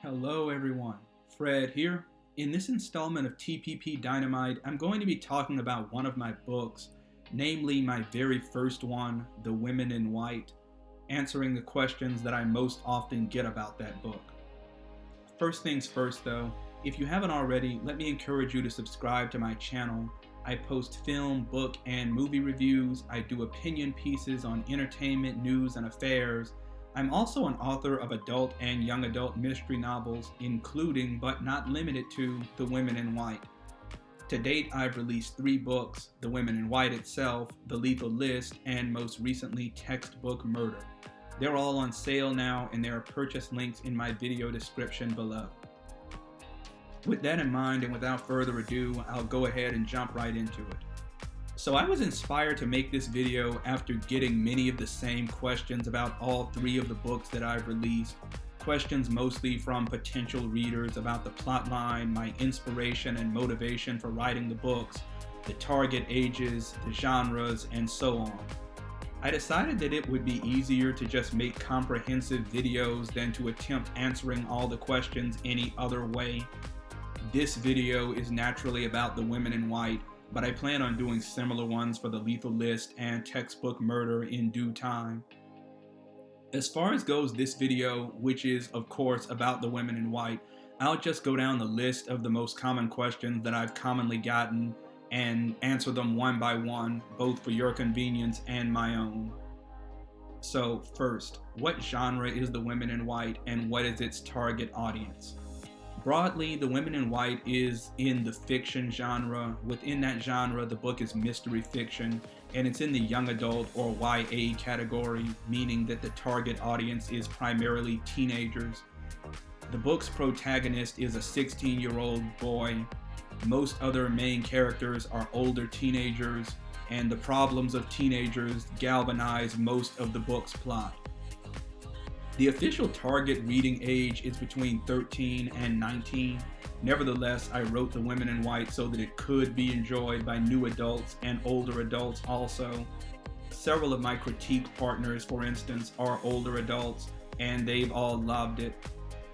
Hello everyone, Fred here. In this installment of TPP Dynamite, I'm going to be talking about one of my books, namely my very first one, The Women in White, answering the questions that I most often get about that book. First things first though, if you haven't already, let me encourage you to subscribe to my channel. I post film, book, and movie reviews. I do opinion pieces on entertainment, news, and affairs. I'm also an author of adult and young adult mystery novels, including but not limited to The Women in White. To date, I've released 3 books: The Women in White itself, The Lethal List, and most recently, Textbook Murder. They're all on sale now, and there are purchase links in my video description below. With that in mind, and without further ado, I'll go ahead and jump right into it. So I was inspired to make this video after getting many of the same questions about all 3 of the books that I've released. Questions mostly from potential readers about the plotline, my inspiration and motivation for writing the books, the target ages, the genres, and so on. I decided that it would be easier to just make comprehensive videos than to attempt answering all the questions any other way. This video is naturally about The Women in White, but I plan on doing similar ones for The Lethal List and Textbook Murder in due time. As far as goes this video, which is of course about The Women in White, I'll just go down the list of the most common questions that I've commonly gotten and answer them one by one, both for your convenience and my own. So first, what genre is The Women in White and what is its target audience? Broadly, The Women in White is in the fiction genre. Within that genre, the book is mystery fiction, and it's in the young adult or YA category, meaning that the target audience is primarily teenagers. The book's protagonist is a 16-year-old boy. Most other main characters are older teenagers, and the problems of teenagers galvanize most of the book's plot. The official target reading age is between 13 and 19. Nevertheless, I wrote The Women in White so that it could be enjoyed by new adults and older adults also. Several of my critique partners, for instance, are older adults, and they've all loved it.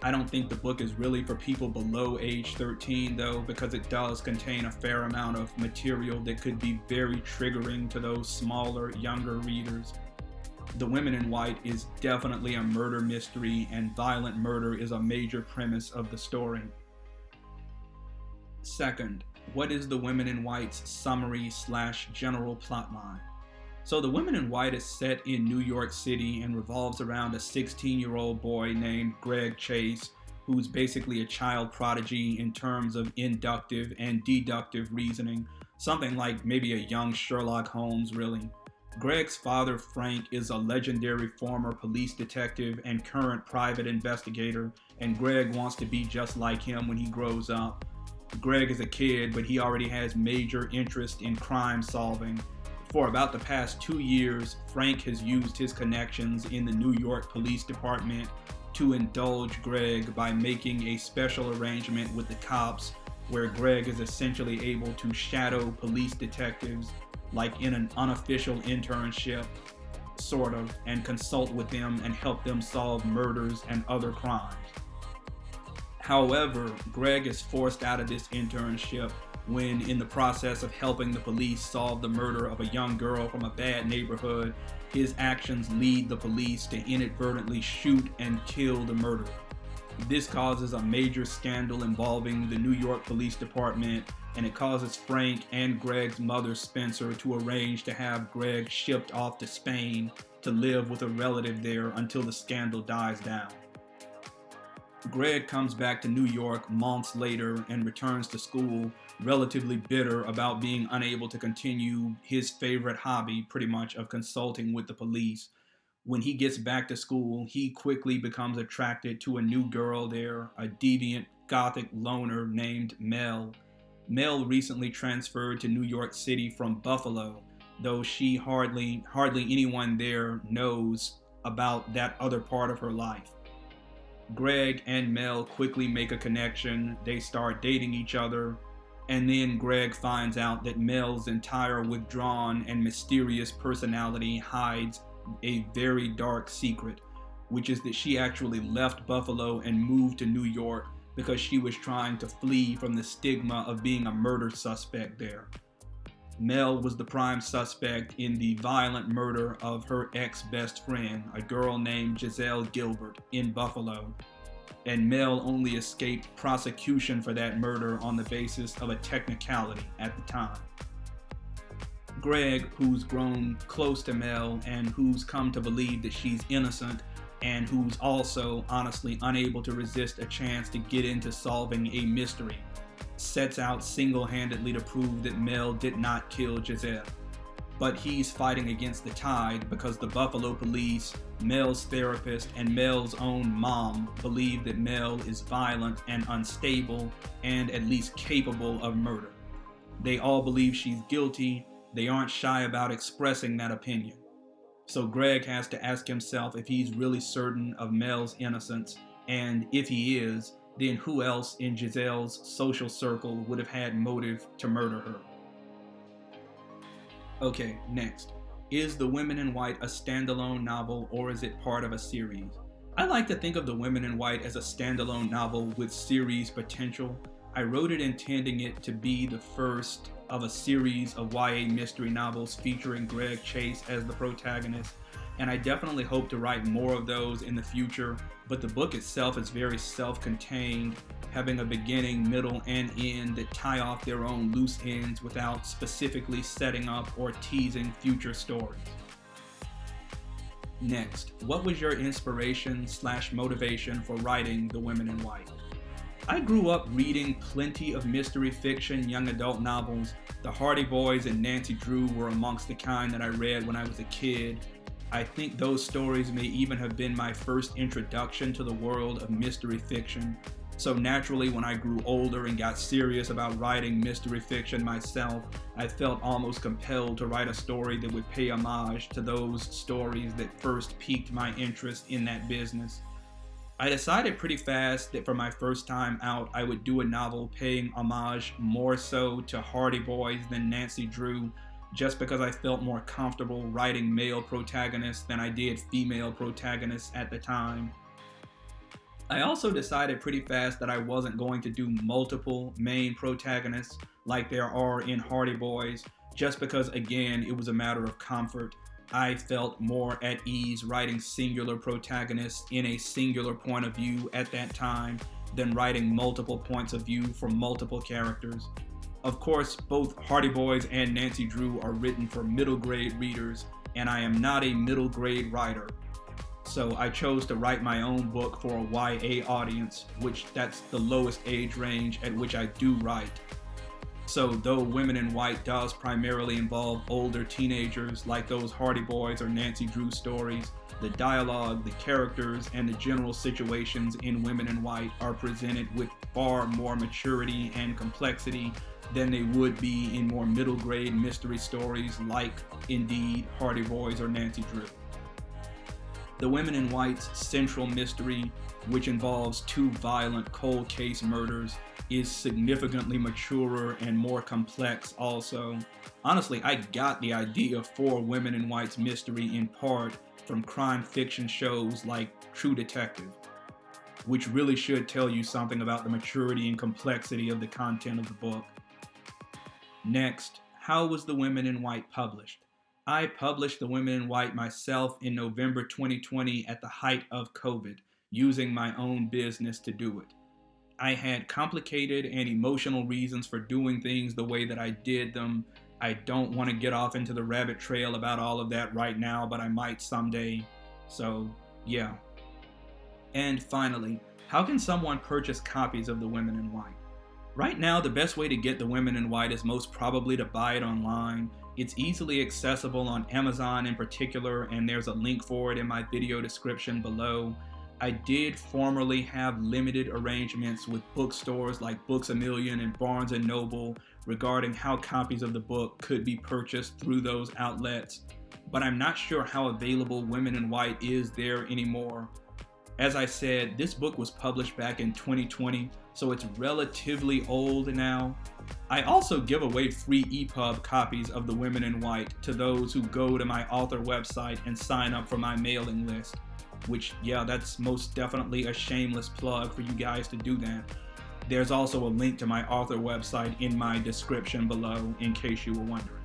I don't think the book is really for people below age 13 though, because it does contain a fair amount of material that could be very triggering to those smaller, younger readers. The Women in White is definitely a murder mystery, and violent murder is a major premise of the story. Second, what is The Women in White's summary/general plotline? So The Women in White is set in New York City and revolves around a 16-year-old boy named Greg Chase, who's basically a child prodigy in terms of inductive and deductive reasoning, something like maybe a young Sherlock Holmes, really. Greg's father, Frank, is a legendary former police detective and current private investigator, and Greg wants to be just like him when he grows up. Greg is a kid, but he already has major interest in crime solving. For about the past 2 years, Frank has used his connections in the New York Police Department to indulge Greg by making a special arrangement with the cops where Greg is essentially able to shadow police detectives like in an unofficial internship, sort of, and consult with them and help them solve murders and other crimes. However, Greg is forced out of this internship when, in the process of helping the police solve the murder of a young girl from a bad neighborhood, his actions lead the police to inadvertently shoot and kill the murderer. This causes a major scandal involving the New York Police Department, and it causes Frank and Greg's mother, Spencer, to arrange to have Greg shipped off to Spain to live with a relative there until the scandal dies down. Greg comes back to New York months later and returns to school, relatively bitter about being unable to continue his favorite hobby, pretty much, of consulting with the police. When he gets back to school, he quickly becomes attracted to a new girl there, a deviant gothic loner named Mel. Mel recently transferred to New York City from Buffalo, though hardly anyone there knows about that other part of her life. Greg and Mel quickly make a connection, they start dating each other, and then Greg finds out that Mel's entire withdrawn and mysterious personality hides a very dark secret. which is that she actually left Buffalo and moved to New York because she was trying to flee from the stigma of being a murder suspect there. Mel was the prime suspect in the violent murder of her ex-best friend, a girl named Giselle Gilbert, in Buffalo, and Mel only escaped prosecution for that murder on the basis of a technicality at the time. Greg, who's grown close to Mel and who's come to believe that she's innocent, and who's also honestly unable to resist a chance to get into solving a mystery, sets out single-handedly to prove that Mel did not kill Giselle. But he's fighting against the tide because the Buffalo police, Mel's therapist, and Mel's own mom believe that Mel is violent and unstable and at least capable of murder. They all believe she's guilty. They aren't shy about expressing that opinion. So Greg has to ask himself if he's really certain of Mel's innocence, and if he is, then who else in Giselle's social circle would have had motive to murder her? Okay, next. Is The Women in White a standalone novel, or is it part of a series? I like to think of The Women in White as a standalone novel with series potential. I wrote it intending it to be the first of a series of YA mystery novels featuring Greg Chase as the protagonist, and I definitely hope to write more of those in the future, but the book itself is very self-contained, having a beginning, middle, and end that tie off their own loose ends without specifically setting up or teasing future stories. Next, what was your inspiration/motivation for writing The Women in White? I grew up reading plenty of mystery fiction, young adult novels. The Hardy Boys and Nancy Drew were amongst the kind that I read when I was a kid. I think those stories may even have been my first introduction to the world of mystery fiction. So naturally, when I grew older and got serious about writing mystery fiction myself, I felt almost compelled to write a story that would pay homage to those stories that first piqued my interest in that business. I decided pretty fast that for my first time out, I would do a novel paying homage more so to Hardy Boys than Nancy Drew, just because I felt more comfortable writing male protagonists than I did female protagonists at the time. I also decided pretty fast that I wasn't going to do multiple main protagonists like there are in Hardy Boys, just because, again, it was a matter of comfort. I felt more at ease writing singular protagonists in a singular point of view at that time than writing multiple points of view for multiple characters. Of course, both Hardy Boys and Nancy Drew are written for middle grade readers, and I am not a middle grade writer. So I chose to write my own book for a YA audience, which that's the lowest age range at which I do write. So though Women in White does primarily involve older teenagers like those Hardy Boys or Nancy Drew stories, the dialogue, the characters, and the general situations in Women in White are presented with far more maturity and complexity than they would be in more middle grade mystery stories like, indeed, Hardy Boys or Nancy Drew. The Women in White's central mystery, which involves two violent cold case murders, is significantly maturer and more complex also. Honestly, I got the idea for Women in White's mystery in part from crime fiction shows like True Detective, which really should tell you something about the maturity and complexity of the content of the book. Next, how was The Women in White published? I published The Women in White myself in November 2020 at the height of COVID, using my own business to do it. I had complicated and emotional reasons for doing things the way that I did them. I don't want to get off into the rabbit trail about all of that right now, but I might someday. So, yeah. And finally, how can someone purchase copies of The Women in White? Right now, the best way to get The Women in White is most probably to buy it online. It's easily accessible on Amazon in particular, and there's a link for it in my video description below. I did formerly have limited arrangements with bookstores like Books A Million and Barnes & Noble regarding how copies of the book could be purchased through those outlets, but I'm not sure how available Women in White is there anymore. As I said, this book was published back in 2020, so it's relatively old now. I also give away free EPUB copies of The Women in White to those who go to my author website and sign up for my mailing list. which, yeah, that's most definitely a shameless plug for you guys to do that. There's also a link to my author website in my description below in case you were wondering.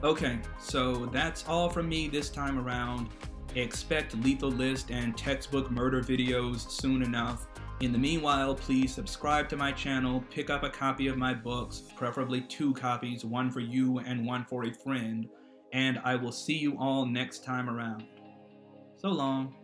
Okay, so that's all from me this time around. Expect lethal list and textbook murder videos soon enough. In the meanwhile, please subscribe to my channel, pick up a copy of my books, preferably 2 copies, one for you and one for a friend, and I will see you all next time around. So long.